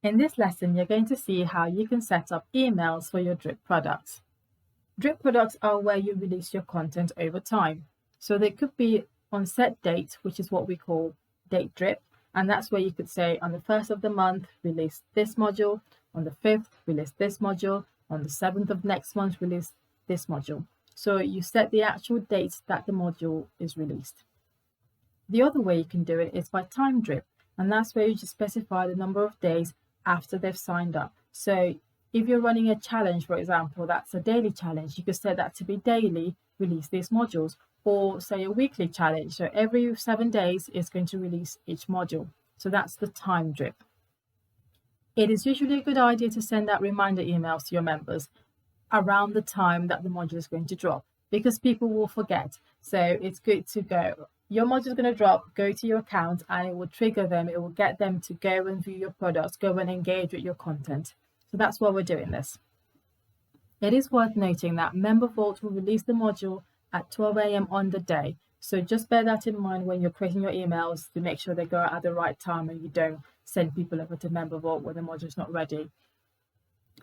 In this lesson, you're going to see how you can set up emails for your drip products. Drip products are where you release your content over time. So they could be on set dates, which is what we call date drip. And that's where you could say on the 1st of the month, release this module. On the 5th, release this module. On the 7th of next month, release this module. So you set the actual dates that the module is released. The other way you can do it is by time drip. And that's where you just specify the number of days after they've signed up. So if you're running a challenge, for example, that's a daily challenge, you could set that to be daily, release these modules, or say a weekly challenge. So every 7 days is going to release each module. So that's the time drip. It is usually a good idea to send out reminder emails to your members around the time that the module is going to drop, because people will forget. So it's good to go. Your module is going to drop, go to your account, and it will trigger them. It will get them to go and view your products, go and engage with your content. So that's why we're doing this. It is worth noting that Member Vault will release the module at 12 a.m. on the day. So just bear that in mind when you're creating your emails to make sure they go out at the right time and you don't send people over to Member Vault when the module is not ready.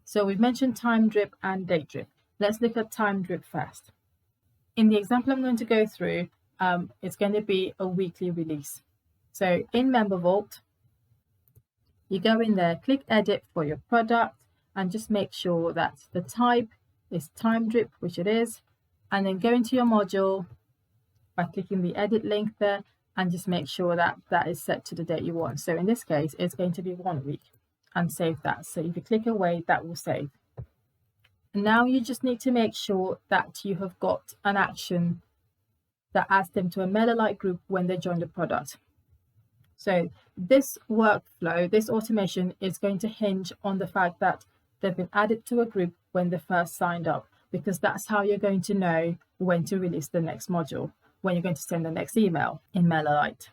So we've mentioned time drip and date drip. Let's look at time drip first. In the example I'm going to go through, it's going to be a weekly release. So in Member Vault, you go in there, click edit for your product, and just make sure that the type is time drip, which it is, and then go into your module by clicking the edit link there and just make sure that that is set to the date you want. So in this case, it's going to be 1 week, and save that. So if you click away, that will save. And now you just need to make sure that you have got an action that adds them to a MailerLite group when they join the product. So this workflow, this automation is going to hinge on the fact that they've been added to a group when they first signed up, because that's how you're going to know when to release the next module, when you're going to send the next email in MailerLite.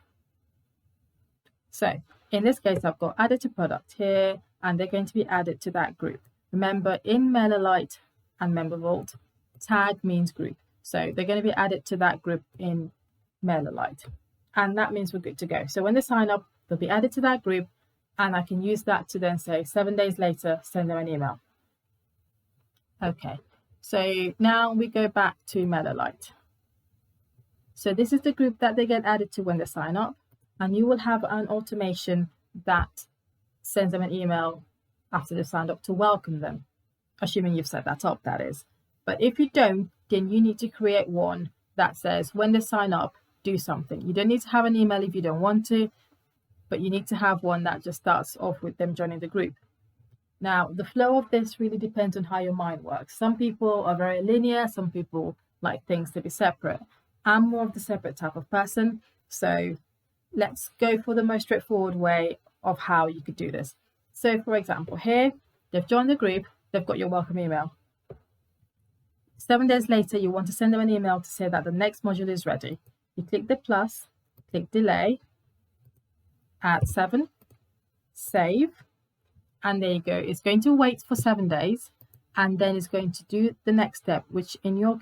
So in this case, I've got added to product here, and they're going to be added to that group. Remember, in MailerLite and Member Vault, tag means group. So they're going to be added to that group in MailerLite. And that means we're good to go. So when they sign up, they'll be added to that group, and I can use that to then say 7 days later, send them an email. Okay, so now we go back to MailerLite. So this is the group that they get added to when they sign up, and you will have an automation that sends them an email after they've signed up to welcome them, assuming you've set that up, that is. But if you don't, then you need to create one that says when they sign up, do something. You don't need to have an email if you don't want to, but you need to have one that just starts off with them joining the group. Now, the flow of this really depends on how your mind works. Some people are very linear, some people like things to be separate. I'm more of the separate type of person, so let's go for the most straightforward way of how you could do this. So for example, here, they've joined the group, they've got your welcome email. 7 days later, you want to send them an email to say that the next module is ready. You click the plus, click delay, add 7, save, and there you go. It's going to wait for 7 days, and then it's going to do the next step, which in your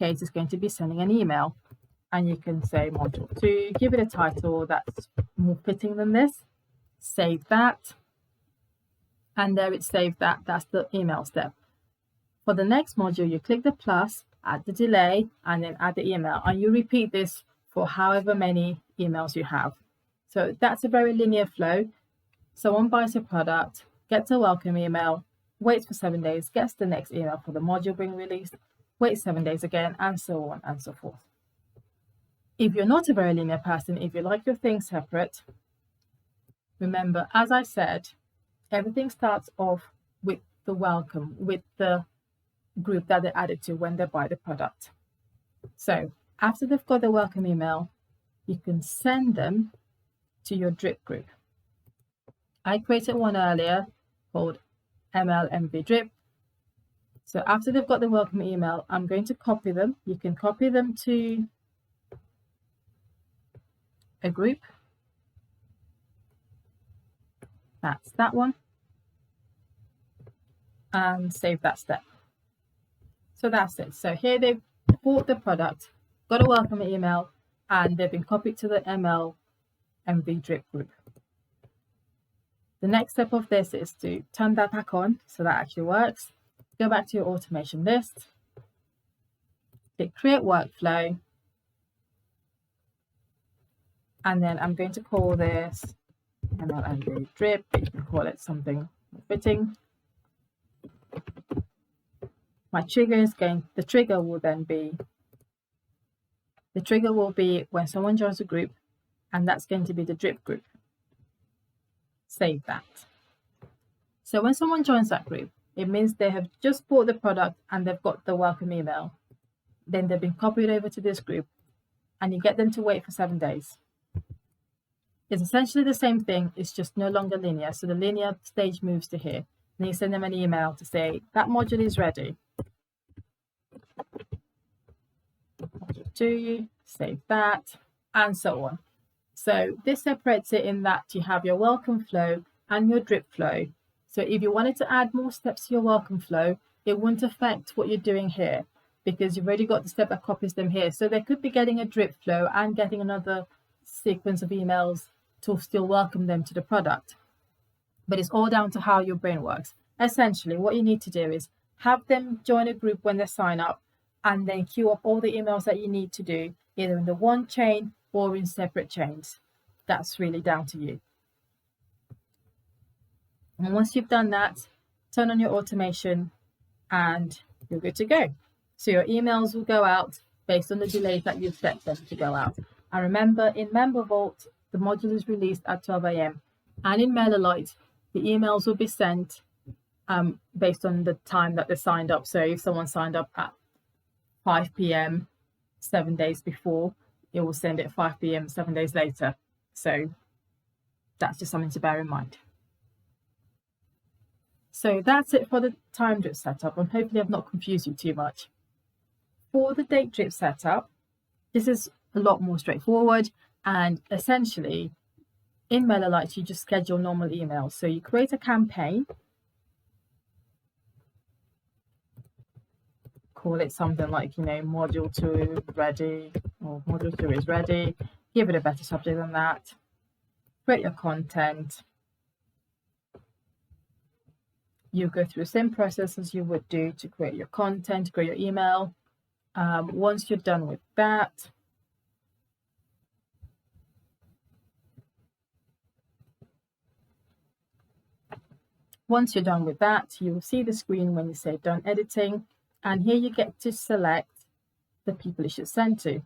case is going to be sending an email. And you can say module 2, give it a title that's more fitting than this, save that, and there it's saved that. That's the email step. For the next module, you click the plus, add the delay, and then add the email. And you repeat this for however many emails you have. So that's a very linear flow. Someone buys a product, gets a welcome email, waits for 7 days, gets the next email for the module being released, waits 7 days again, and so on and so forth. If you're not a very linear person, if you like your things separate, remember, as I said, everything starts off with the welcome, with the group that they're added to when they buy the product. So after they've got the welcome email, you can send them to your drip group. I created one earlier called MLMV drip. So after they've got the welcome email, I'm going to copy them. You can copy them to a group. That's that one. And save that step. So that's it. So here they've bought the product, got a welcome email, and they've been copied to the MLMV drip group. The next step of this is to turn that back on so that actually works. Go back to your automation list, click create workflow, and then I'm going to call this MailerLite drip. You can call it something fitting. My trigger is the trigger will be when someone joins a group, and that's going to be the drip group. Save that. So when someone joins that group, it means they have just bought the product and they've got the welcome email. Then they've been copied over to this group, and you get them to wait for 7 days. It's essentially the same thing, it's just no longer linear. So the linear stage moves to here. Then you send them an email to say that module is ready. Module 2, save that, and so on. So this separates it in that you have your welcome flow and your drip flow. So if you wanted to add more steps to your welcome flow, it wouldn't affect what you're doing here because you've already got the step that copies them here. So they could be getting a drip flow and getting another sequence of emails to still welcome them to the product. But it's all down to how your brain works. Essentially, what you need to do is have them join a group when they sign up and then queue up all the emails that you need to do, either in the one chain or in separate chains. That's really down to you. And once you've done that, turn on your automation and you're good to go. So your emails will go out based on the delays that you've set them to go out. And remember, in Member Vault, the module is released at 12 AM. And in MailerLite, the emails will be sent based on the time that they signed up. So if someone signed up at 5 PM 7 days before, it will send it at 5 PM 7 days later. So that's just something to bear in mind. So that's it for the time drip setup, and hopefully I've not confused you too much. For the date drip setup, this is a lot more straightforward, and essentially in MailerLite you just schedule normal emails. So you create a campaign, call it something like, module 2 ready, or module 2 is ready. Give it a better subject than that. Create your content. You go through the same process as you would do to create your content, create your email. Once you're done with that, you will see the screen when you say done editing, and here you get to select the people you should send to.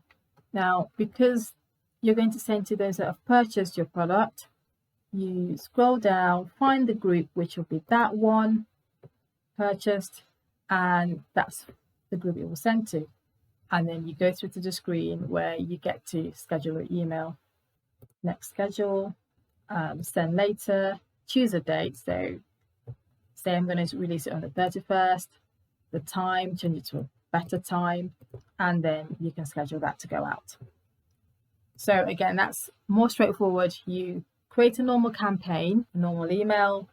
Now, because you're going to send to those that have purchased your product, you scroll down, find the group, which will be that one, purchased, and that's the group it will send to. And then you go through to the screen where you get to schedule your email. Next schedule, send later, choose a date. So say I'm going to release it on the 31st, the time, change it to a better time, and then you can schedule that to go out. So again, that's more straightforward. You create a normal campaign, a normal email,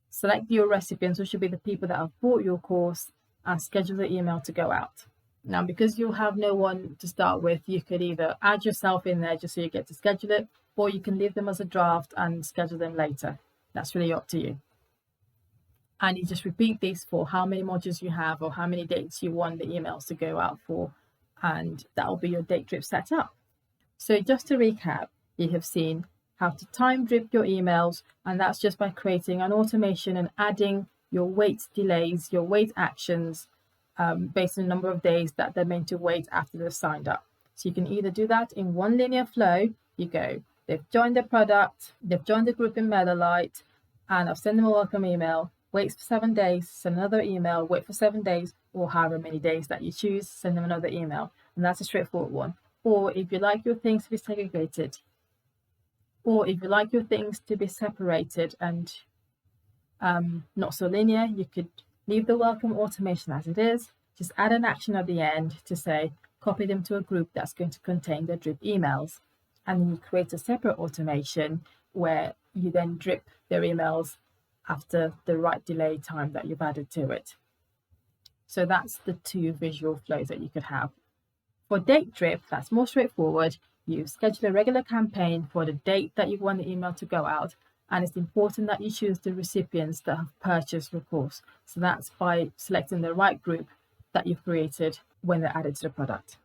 select your recipients, which should be the people that have bought your course, and schedule the email to go out. Now, because you'll have no one to start with, you could either add yourself in there just so you get to schedule it, or you can leave them as a draft and schedule them later. That's really up to you. And you just repeat these for how many modules you have or how many dates you want the emails to go out for, and that will be your date drip setup. So just to recap, you have seen how to time drip your emails, and that's just by creating an automation and adding your wait delays, your wait actions based on the number of days that they're meant to wait after they've signed up. So you can either do that in one linear flow. You go, they've joined the product, they've joined the group in MailerLite, and I've sent them a welcome email, wait for 7 days, send another email, wait for 7 days, or however many days that you choose, send them another email. And that's a straightforward one. Or if you like your things to be segregated, or if you like your things to be separated and not so linear, you could leave the welcome automation as it is, just add an action at the end to say, copy them to a group that's going to contain their drip emails. And then you create a separate automation where you then drip their emails after the right delay time that you've added to it. So that's the two visual flows that you could have. For date drip, that's more straightforward. You schedule a regular campaign for the date that you want the email to go out, And it's important that you choose the recipients that have purchased your course. So that's by selecting the right group that you've created when they're added to the product.